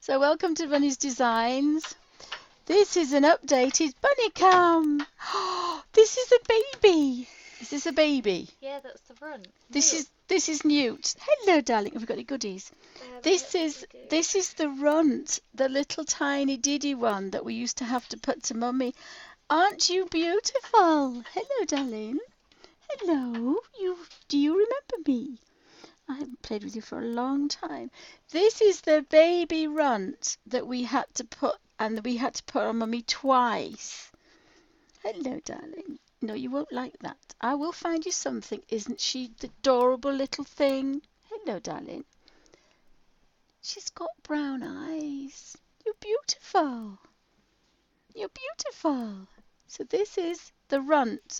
So welcome to Bunny's Designs. This is an updated bunny cam. This is a baby. Is this a baby? Yeah, that's the front. This is Newt. Hello, darling. Have we got any goodies? This is the runt, the little tiny diddy one that we used to have to put to Mummy. Aren't you beautiful? Hello, darling. Hello. Do you remember me? I haven't played with you for a long time. This is the baby runt that we had to put on Mummy twice. Hello, darling. No, you won't like that. I will find you something. Isn't she the adorable little thing? Hello, darling. She's got brown eyes. You're beautiful. You're beautiful. So this is the runt.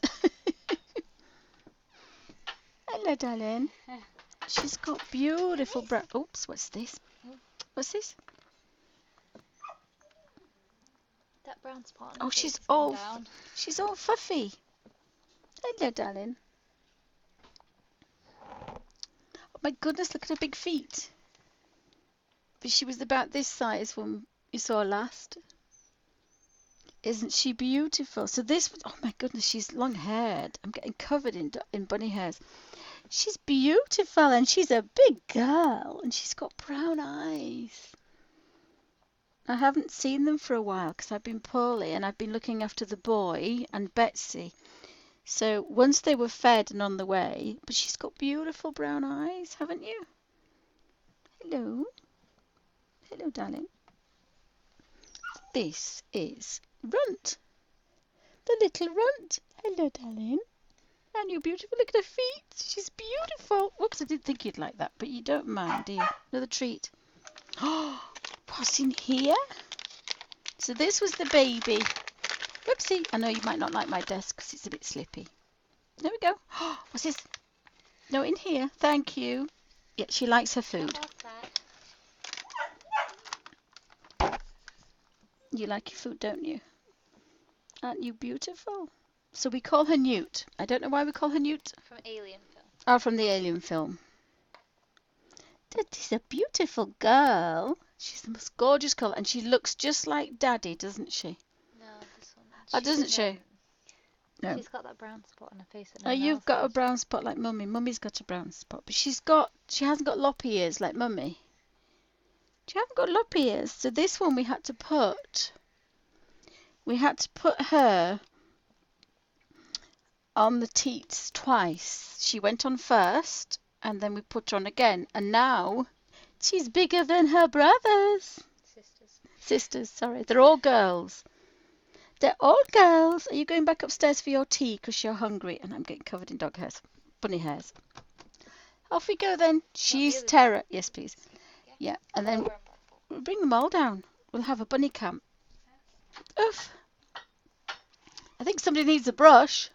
Hello, darling. She's got beautiful brown. Oops, what's this? What's this? That brown spot. Oh, she's all fluffy. Hello, darling. Oh my goodness, look at her big feet. But she was about this size when you saw her last. Isn't she beautiful? So this, oh my goodness, she's long haired. I'm getting covered in bunny hairs. She's beautiful and she's a big girl and she's got brown eyes. I haven't seen them for a while because I've been poorly and I've been looking after the boy and Betsy. So once they were fed and on the way, but she's got beautiful brown eyes, haven't you? Hello. Hello, darling. This is Runt. The little runt. Hello, darling. And you're beautiful. Look at her feet. She's beautiful. Whoops, I didn't think you'd like that, but you don't mind, do you? Another treat. Oh, what's in here? So this was the baby. Whoopsie. I know you might not like my desk because it's a bit slippy. There we go. Oh, what's this? No, in here. Thank you. Yeah, she likes her food. You like your food, don't you? Aren't you beautiful? So we call her Newt. I don't know why we call her Newt. From Alien film. Oh, from the Alien film. That is a beautiful girl. She's the most gorgeous colour, and she looks just like Daddy, doesn't she? No, this one. Oh, doesn't she? No. She's got that brown spot on her face. Oh, you've got a brown spot like Mummy. Mummy's got a brown spot, but she hasn't got lop ears like Mummy. She hasn't got lop ears. So this one we had to put her on the teats twice. She went on first, and then we put her on again, and now she's bigger than her brothers. Sisters, sorry. They're all girls. They're all girls. Are you going back upstairs for your tea because you're hungry? And I'm getting covered in dog hairs, bunny hairs. Off we go then. She's Terror. Yes, please. Yeah, and then we'll bring them all down. We'll have a bunny camp. Oof. I think somebody needs a brush.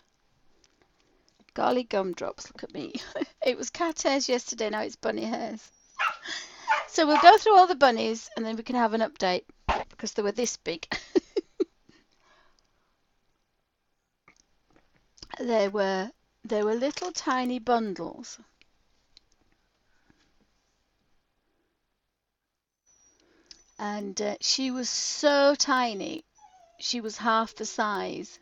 Golly gumdrops, look at me. It was cat hairs yesterday, now it's bunny hairs. So we'll go through all the bunnies and then we can have an update because they were this big. They were little tiny bundles. And she was so tiny. She was half the size.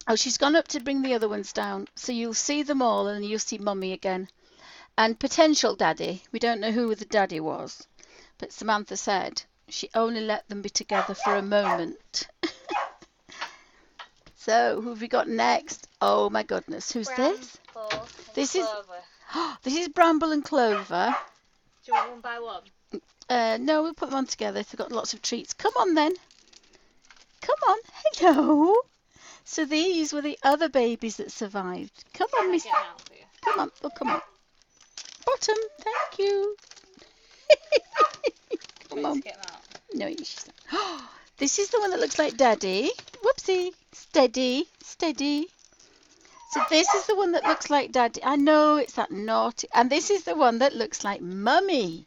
Oh, she's gone up to bring the other ones down. So you'll see them all and you'll see Mummy again. And potential Daddy. We don't know who the Daddy was. But Samantha said she only let them be together for a moment. So, who have we got next? Oh my goodness, who's this? This is Bramble and Clover. Do you want one by one? No, we'll put them on together. They've got lots of treats. Come on then. Come on. Hello. So these were the other babies that survived. Come on, Miss. Come on. Oh, come on. Bottom. Thank you. Come on. No, she's not. This is the one that looks like Daddy. Whoopsie. Steady. Steady. So this is the one that looks like Daddy. I know it's that naughty. And this is the one that looks like Mummy.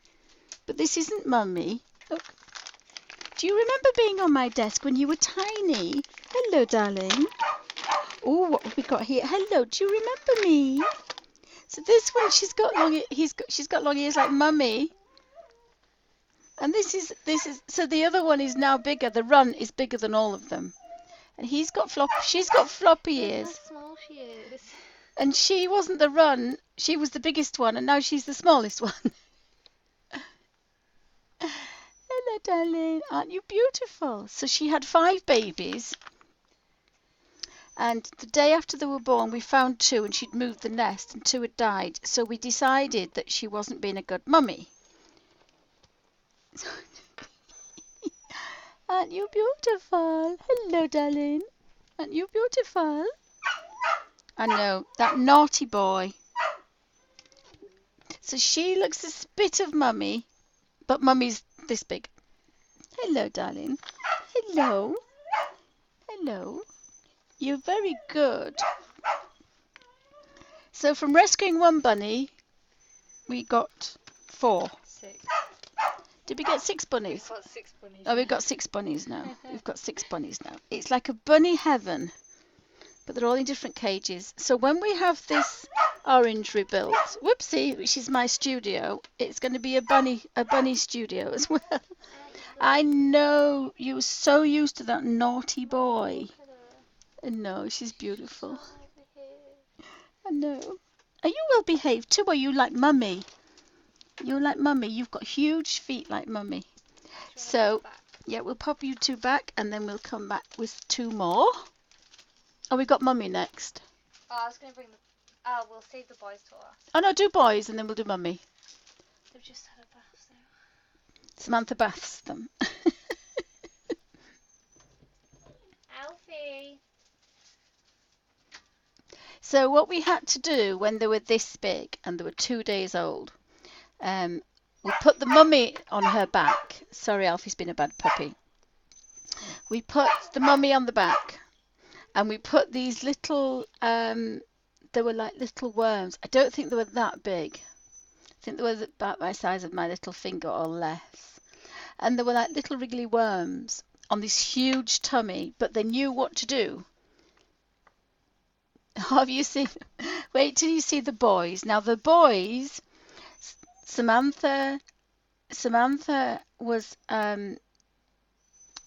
But this isn't Mummy. Look. Do you remember being on my desk when you were tiny? Hello, darling. Oh, what have we got here? Hello, do you remember me? So this one, she's got long ears like Mummy. And this is so the other one is now bigger. The runt is bigger than all of them. And she's got floppy Look ears. how small she is. And she wasn't the runt, she was the biggest one, and now she's the smallest one. Hello, darling. Aren't you beautiful? So she had 5 babies. And the day after they were born, we found 2, and she'd moved the nest, and 2 had died. So we decided that she wasn't being a good mummy. Aren't you beautiful? Hello, darling. Aren't you beautiful? I know, that naughty boy. So she looks a bit of Mummy, but Mummy's this big. Hello, darling. Hello. Hello. You're very good. So from rescuing 1 bunny, we got 4. 6. Did we get 6 bunnies? We've got 6 bunnies. Oh, we've got 6 bunnies now. We've got 6 bunnies now. It's like a bunny heaven, but they're all in different cages. So when we have this orange rebuilt, whoopsie, which is my studio, it's going to be a bunny studio as well. I know, you were so used to that naughty boy. No, she's beautiful. I know. Are you well behaved too, or are you like Mummy? You're like Mummy. You've got huge feet like Mummy. So, yeah, we'll pop you 2 back, and then we'll come back with 2 more. Oh, we've got Mummy next. Oh, I was going to bring the... Oh, we'll save the boys to last. Oh, no, do boys, and then we'll do Mummy. They've just had a bath, so... Samantha baths them. Alfie! So what we had to do when they were this big, and they were 2 days old, we put the Mummy on her back. Sorry, Alfie's been a bad puppy. We put the Mummy on the back, and we put these little, they were like little worms. I don't think they were that big. I think they were about the size of my little finger or less. And they were like little wriggly worms on this huge tummy, but they knew what to do. Have you seen? Wait till you see the boys. Now the boys, Samantha was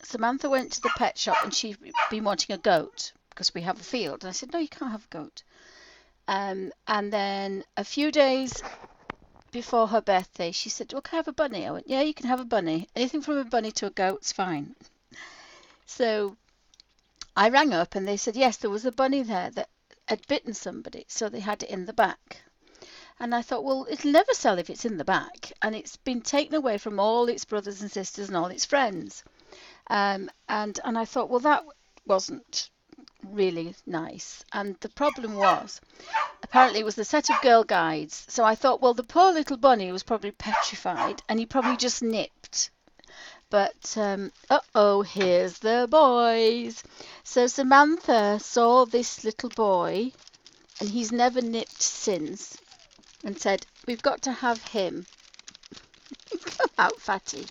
Samantha went to the pet shop, and she'd been wanting a goat because we have a field. And I said, no, you can't have a goat. And then a few days before her birthday, she said, well, can I have a bunny? I went, yeah, you can have a bunny. Anything from a bunny to a goat's fine. So I rang up, and they said, yes, there was a bunny there that had bitten somebody, so they had it in the back. And I thought, well, it'll never sell if it's in the back, and it's been taken away from all its brothers and sisters and all its friends. And I thought, well, that wasn't really nice. And the problem was, apparently it was the set of Girl Guides. So I thought, well, the poor little bunny was probably petrified, and he probably just nipped. But, uh-oh, here's the boys. So Samantha saw this little boy, and he's never nipped since, and said, we've got to have him. Come out, fatty.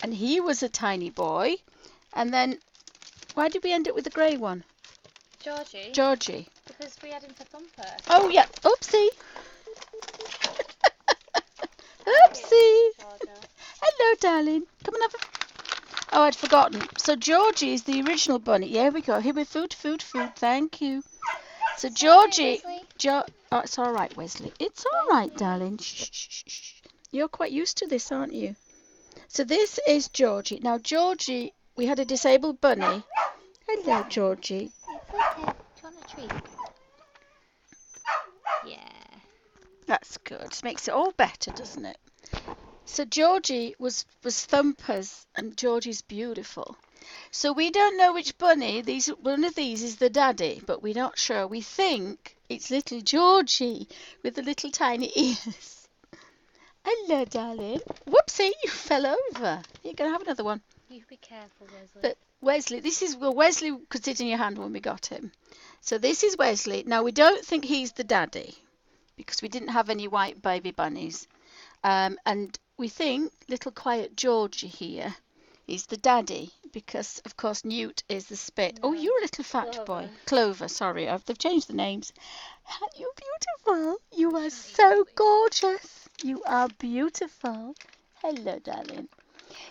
And he was a tiny boy. And then, why did we end up with the grey one? Georgie? Georgie. Because we had him for Thumper. Oh, yeah. Oopsie. Oopsie. Hello, darling. Come and have a... Oh, I'd forgotten. So Georgie is the original bunny. Yeah, we go. Here with food. Thank you. So Georgie... Oh, it's all right, Wesley. It's all right, darling. Shh. You're quite used to this, aren't you? So this is Georgie. Now, Georgie, we had a disabled bunny. Hello, Georgie. It's okay. Do you want a treat? Yeah. That's good. Makes it all better, doesn't it? So Georgie was Thumper's, and Georgie's beautiful. So we don't know which bunny. One of these is the daddy, but we're not sure. We think it's little Georgie with the little tiny ears. Hello, darling. Whoopsie, you fell over. You're going to have another one. You be careful, Wesley. But Wesley, Wesley could sit in your hand when we got him. So this is Wesley. Now, we don't think he's the daddy because we didn't have any white baby bunnies. And we think little quiet Georgie here He's the daddy because, of course, Newt is the spit. Oh, No, you're a little fat Clover. boy. Clover, sorry. They've changed the names. Aren't you beautiful? You are Shut so easily. gorgeous. You are beautiful. Hello, darling.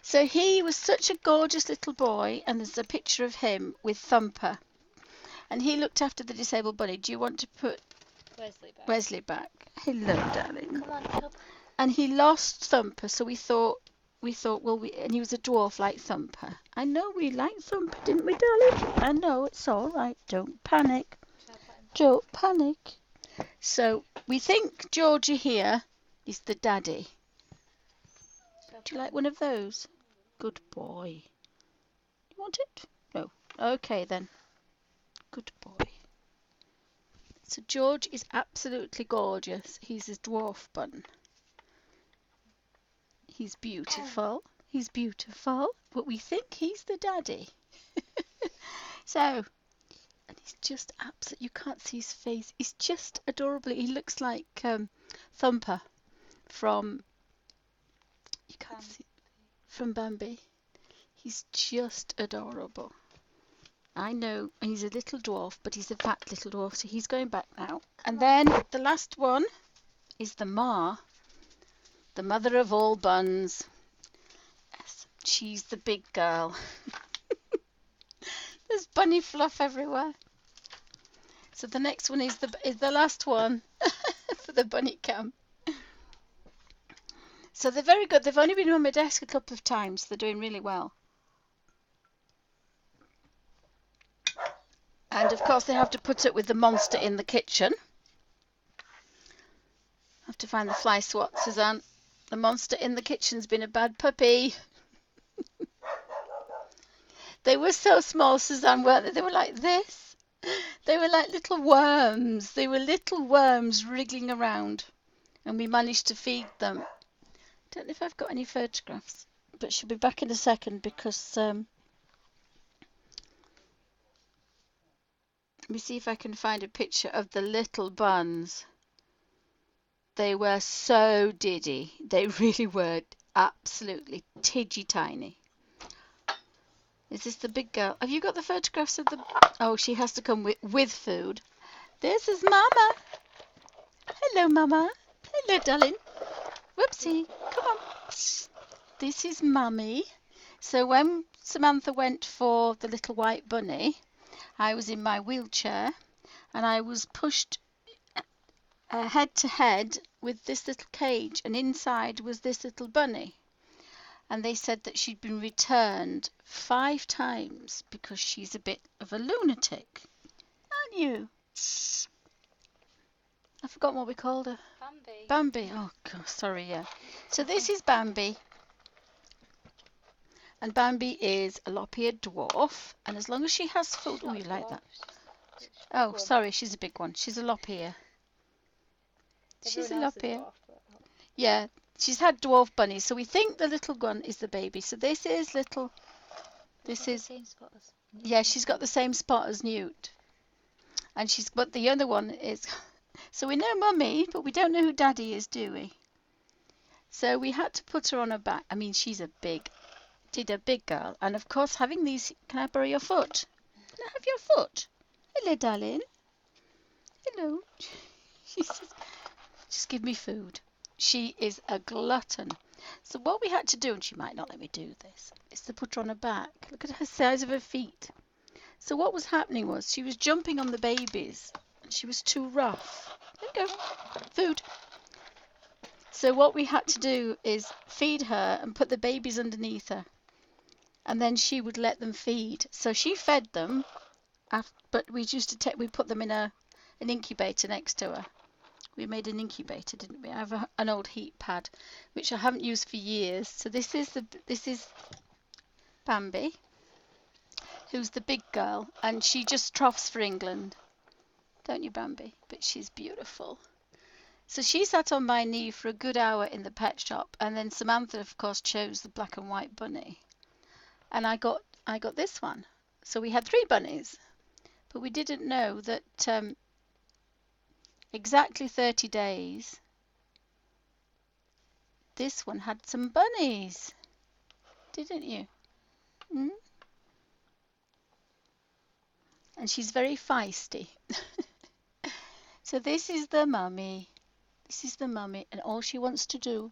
So he was such a gorgeous little boy, and there's a picture of him with Thumper. And he looked after the disabled bunny. Do you want to put Wesley back. Wesley back? Hello, darling. Come on, Cub. And he lost Thumper, so we thought, well, and he was a dwarf like Thumper. I know we liked Thumper, didn't we, darling? I know, it's all right. Don't panic. Shall I put him? Don't panic. So we think Georgie here is the daddy. Shall I Do you put like him? one of those? Good boy. You want it? No. Okay then. Good boy. So George is absolutely gorgeous. He's a dwarf bun. He's beautiful. He's beautiful. But we think he's the daddy. So, and he's just absolute. You can't see his face. He's just adorably. He looks like Thumper from. You can't Bambi. see from Bambi. He's just adorable. I know, and he's a little dwarf, but he's a fat little dwarf, so he's going back now. And then the last one is the Ma, the mother of all buns. Yes, she's the big girl. There's bunny fluff everywhere. So the next one is the last one for the bunny cam. So they're very good. They've only been on my desk a couple of times. They're doing really well. And of course they have to put it with the monster in the kitchen. Have to find the fly swat, Suzanne. The monster in the kitchen's been a bad puppy. They were so small, Suzanne, weren't they? They were like this. They were like little worms. They were little worms wriggling around. And we managed to feed them. Don't know if I've got any photographs, but she'll be back in a second because let me see if I can find a picture of the little buns. They were so diddy. They really were absolutely tidgy tiny. Is this the big girl? Have you got the photographs of the... Oh, she has to come with food. This is Mama. Hello, Mama. Hello, darling. Whoopsie. Come on. This is Mummy. So when Samantha went for the little white bunny, I was in my wheelchair and I was pushed head to head with this little cage, and inside was this little bunny. And they said that she'd been returned 5 times because she's a bit of a lunatic. Aren't you? I've forgotten what we called her. Bambi. Bambi. Oh, God, sorry, yeah. So this is Bambi. And Bambi is a lop-eared dwarf. And as long as she has food... Oh, you like that? Oh, sorry, she's a big one. She's a lop-ear. She's a lop-ear. Yeah, she's had dwarf bunnies, so we think the little one is the baby. So this is little... This is... Same spot as Yeah, she's got the same spot as Newt. And she's... But the other one is... So we know Mummy, but we don't know who Daddy is, do we? So we had to put her on her back. I mean, she's a big girl. And of course, having these... Can I borrow your foot? Can I have your foot? Hello, darling. Hello. She says, just give me food. She is a glutton. So what we had to do, and she might not let me do this, is to put her on her back. Look at her size of her feet. So what was happening was she was jumping on the babies and she was too rough. There you go. Food. So what we had to do is feed her and put the babies underneath her. And then she would let them feed. So she fed them, but we put them in an incubator next to her. We made an incubator, didn't we? I have an old heat pad, which I haven't used for years. So this is Bambi, who's the big girl, and she just troughs for England, don't you, Bambi? But she's beautiful. So she sat on my knee for a good hour in the pet shop, and then Samantha, of course, chose the black and white bunny, and I got this one. So we had 3 bunnies, but we didn't know that. Exactly 30 days, this one had some bunnies, didn't you? Mm? And she's very feisty. So this is the mummy. This is the mummy, and all she wants to do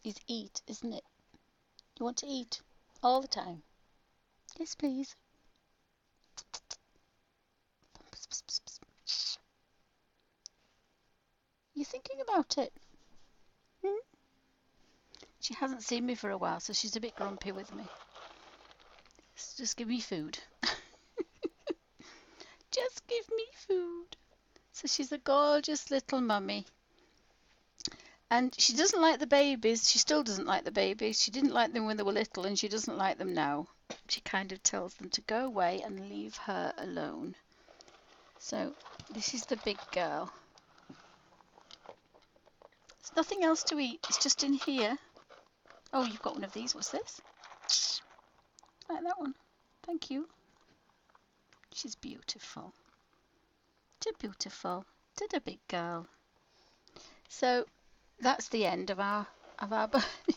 is eat, isn't it? You want to eat all the time. Yes, please. You thinking about it? Hmm? She hasn't seen me for a while, so she's a bit grumpy with me. Just give me food. Just give me food. So she's a gorgeous little mummy. And she doesn't like the babies. She still doesn't like the babies. She didn't like them when they were little, and she doesn't like them now. She kind of tells them to go away and leave her alone. So this is the big girl. There's nothing else to eat. It's just in here. Oh, you've got one of these. What's this? I like that one. Thank you. She's beautiful. Too beautiful. To the big girl. So that's the end of our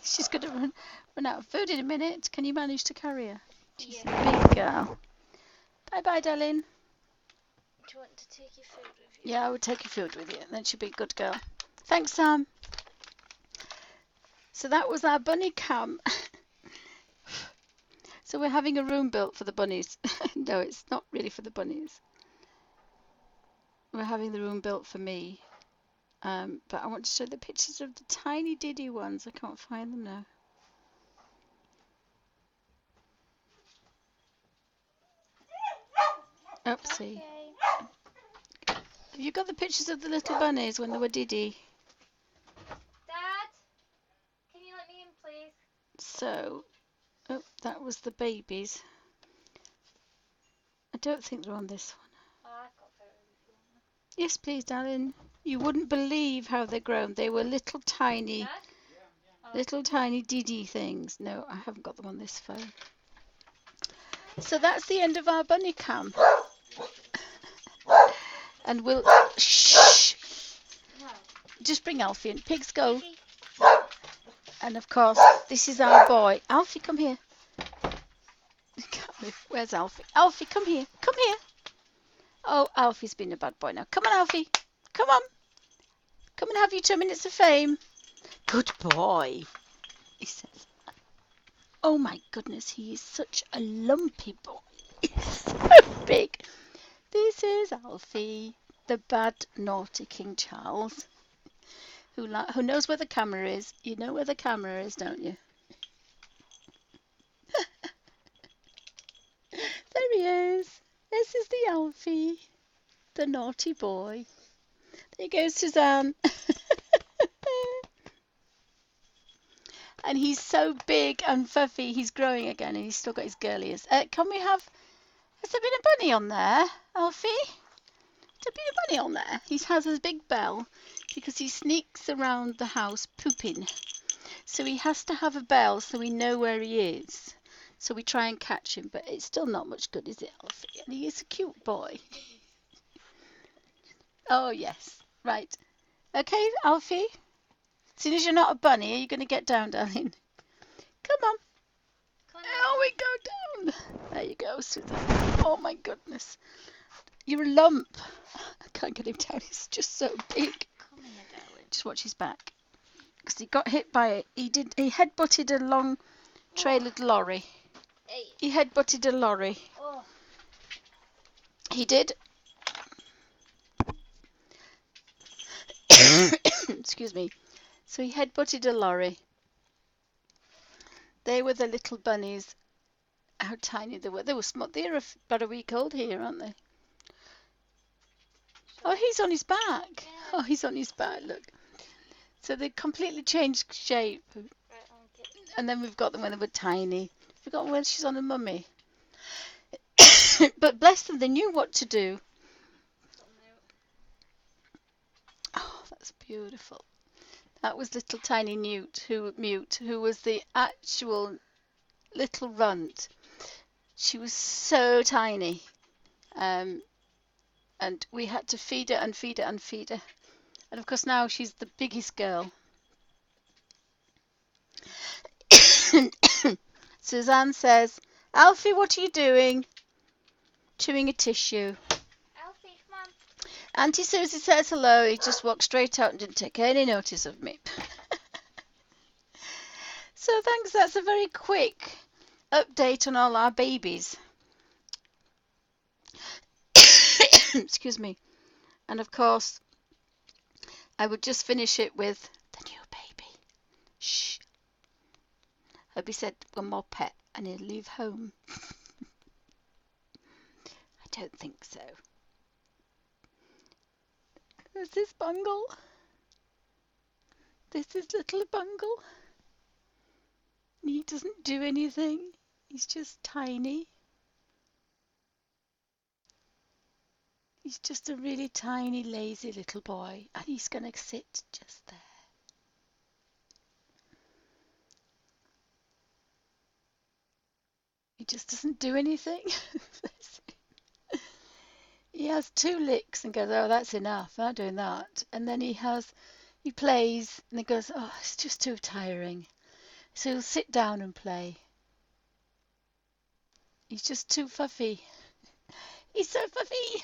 she's going to run out of food in a minute. Can you manage to carry her? She's a big girl. Bye bye, darling. Do you want to take your food with you? Yeah, I would take your food with you. Then she'll be a good girl. Thanks, Sam. So that was our bunny cam. So we're having a room built for the bunnies. No, it's not really for the bunnies. We're having the room built for me. But I want to show the pictures of the tiny diddy ones. I can't find them now. Oopsie. Okay. Have you got the pictures of the little bunnies when they were diddy? Dad, can you let me in, please? So, oh, that was the babies. I don't think they're on this one. Oh, I've got photos if you want. Yes, please, darling. You wouldn't believe how they're grown. They were little tiny, Dad? Oh. little tiny diddy things. No, I haven't got them on this phone. So that's the end of our bunny cam. And we'll shh. No. Just bring Alfie in. Pigs go. Piggy. And of course, this is our boy. Alfie, come here. Where's Alfie? Alfie, come here. Come here. Oh, Alfie's been a bad boy now. Come on, Alfie. Come on. Come and have your 2 minutes of fame. Good boy, he says. Oh my goodness, he is such a lumpy boy. He's so big. This is Alfie, the bad, naughty King Charles, who knows where the camera is. You know where the camera is, don't you? There he is. This is the Alfie, the naughty boy. There goes Suzanne. And he's so big and fluffy, he's growing again, and he's still got his girlies. Can we have... Has there been a bunny on there, Alfie? Has there been a bunny on there? He has a big bell because he sneaks around the house pooping. So he has to have a bell so we know where he is. So we try and catch him, but it's still not much good, is it, Alfie? And he is a cute boy. Oh, yes. Right. Okay, Alfie? As soon as you're not a bunny, are you going to get down, darling? Come on. Come on. Oh, we go down. There you go, Susan. Oh, my goodness. You're a lump. I can't get him down. He's just so big. Come here, darling. Just watch his back. Because he got hit by it. He headbutted a long trailered lorry. Hey. He headbutted a lorry. Oh. He did. Excuse me. So he headbutted a lorry. They were the little bunnies. How tiny they were. They were small. They're about a week old here, aren't they? Oh, he's on his back. Yeah. Oh, he's on his back, look. So they completely changed shape. Right, I'll get And then we've got them when they were tiny. We've got when she's on a mummy. But bless them, they knew what to do. something out. Oh, that's beautiful. That was little tiny Mute, who was the actual little runt. She was so tiny. And we had to feed her and feed her and feed her. And of course now she's the biggest girl. Suzanne says, Alfie, what are you doing? Chewing a tissue. Alfie, come on. Auntie Susie says hello. He just walked straight out and didn't take any notice of me. So thanks. That's a very quick update on all our babies. Excuse me. And of course, I would just finish it with the new baby. Shh. Hubby said one more pet and he'll leave home. I don't think so. Is this Bungle? This is little Bungle. He doesn't do anything. He's just tiny. He's just a really tiny, lazy little boy. And he's going to sit just there. He just doesn't do anything. He has 2 licks and goes, oh, that's enough. I'm not doing that. And then he plays and he goes, oh, it's just too tiring. So he'll sit down and play. He's just too fluffy. He's so fluffy.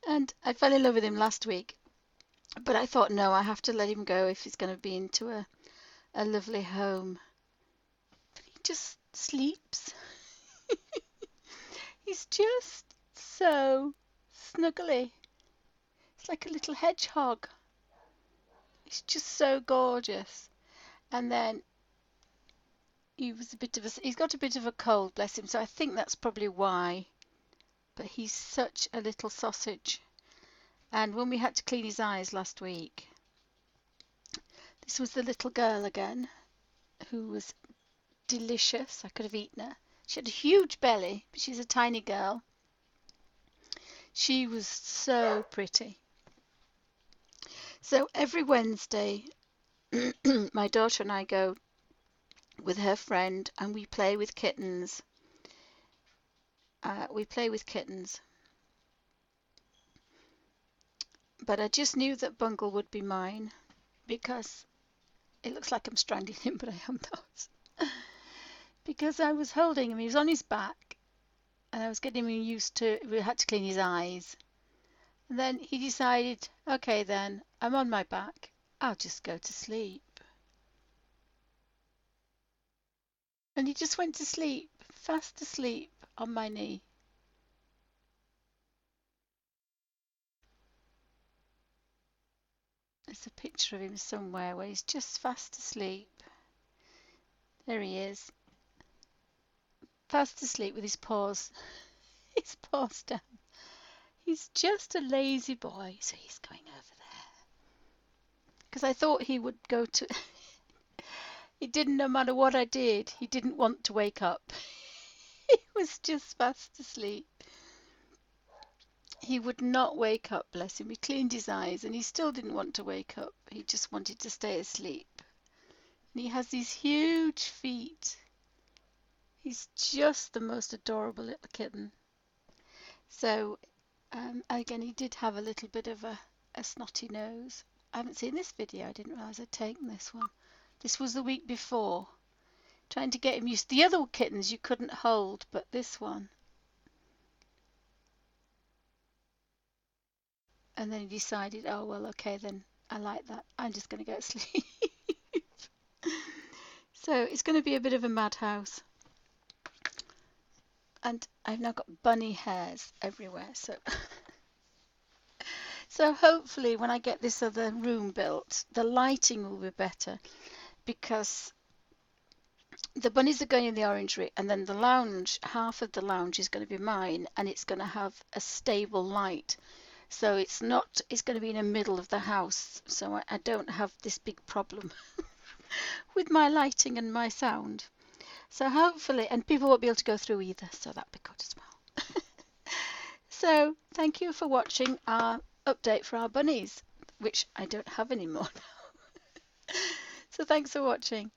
And I fell in love with him last week. But I thought, no, I have to let him go if he's going to be into a lovely home. But he just sleeps. He's just so snuggly. It's like a little hedgehog. It's just so gorgeous. And then he's got a bit of a cold, bless him. So I think that's probably why. But he's such a little sausage. And when we had to clean his eyes last week, this was the little girl again, who was delicious. I could have eaten her. She had a huge belly, but she's a tiny girl. She was so pretty. So every Wednesday, my daughter and I go with her friend and we play with kittens. But I just knew that Bungle would be mine because it looks like I'm strangling him, but I am not. Because I was holding him, he was on his back, and I was getting him used to, we had to clean his eyes. And then he decided, okay then, I'm on my back, I'll just go to sleep. And he just went to sleep, fast asleep on my knee. There's a picture of him somewhere where he's just fast asleep. There he is. Fast asleep with his paws down. He's just a lazy boy, so he's going over there. Because I thought he would go to... He didn't, no matter what I did, he didn't want to wake up. He was just fast asleep. He would not wake up, bless him. We cleaned his eyes and he still didn't want to wake up. He just wanted to stay asleep. And he has these huge feet. He's just the most adorable little kitten. So, again, he did have a little bit of a snotty nose. I haven't seen this video. I didn't realise I'd taken this one. This was the week before. Trying to get him used. The other kittens you couldn't hold, but this one. And then he decided, oh, well, okay, then I like that. I'm just going to go to sleep. So it's going to be a bit of a madhouse. And I've now got bunny hairs everywhere. So hopefully when I get this other room built, the lighting will be better. Because the bunnies are going in the orangery, and then the lounge, half of the lounge is going to be mine, and it's going to have a stable light. So it's going to be in the middle of the house, so I don't have this big problem with my lighting and my sound. So hopefully, and people won't be able to go through either, so that'd be good as well. So thank you for watching our update for our bunnies, which I don't have anymore now. So thanks for watching.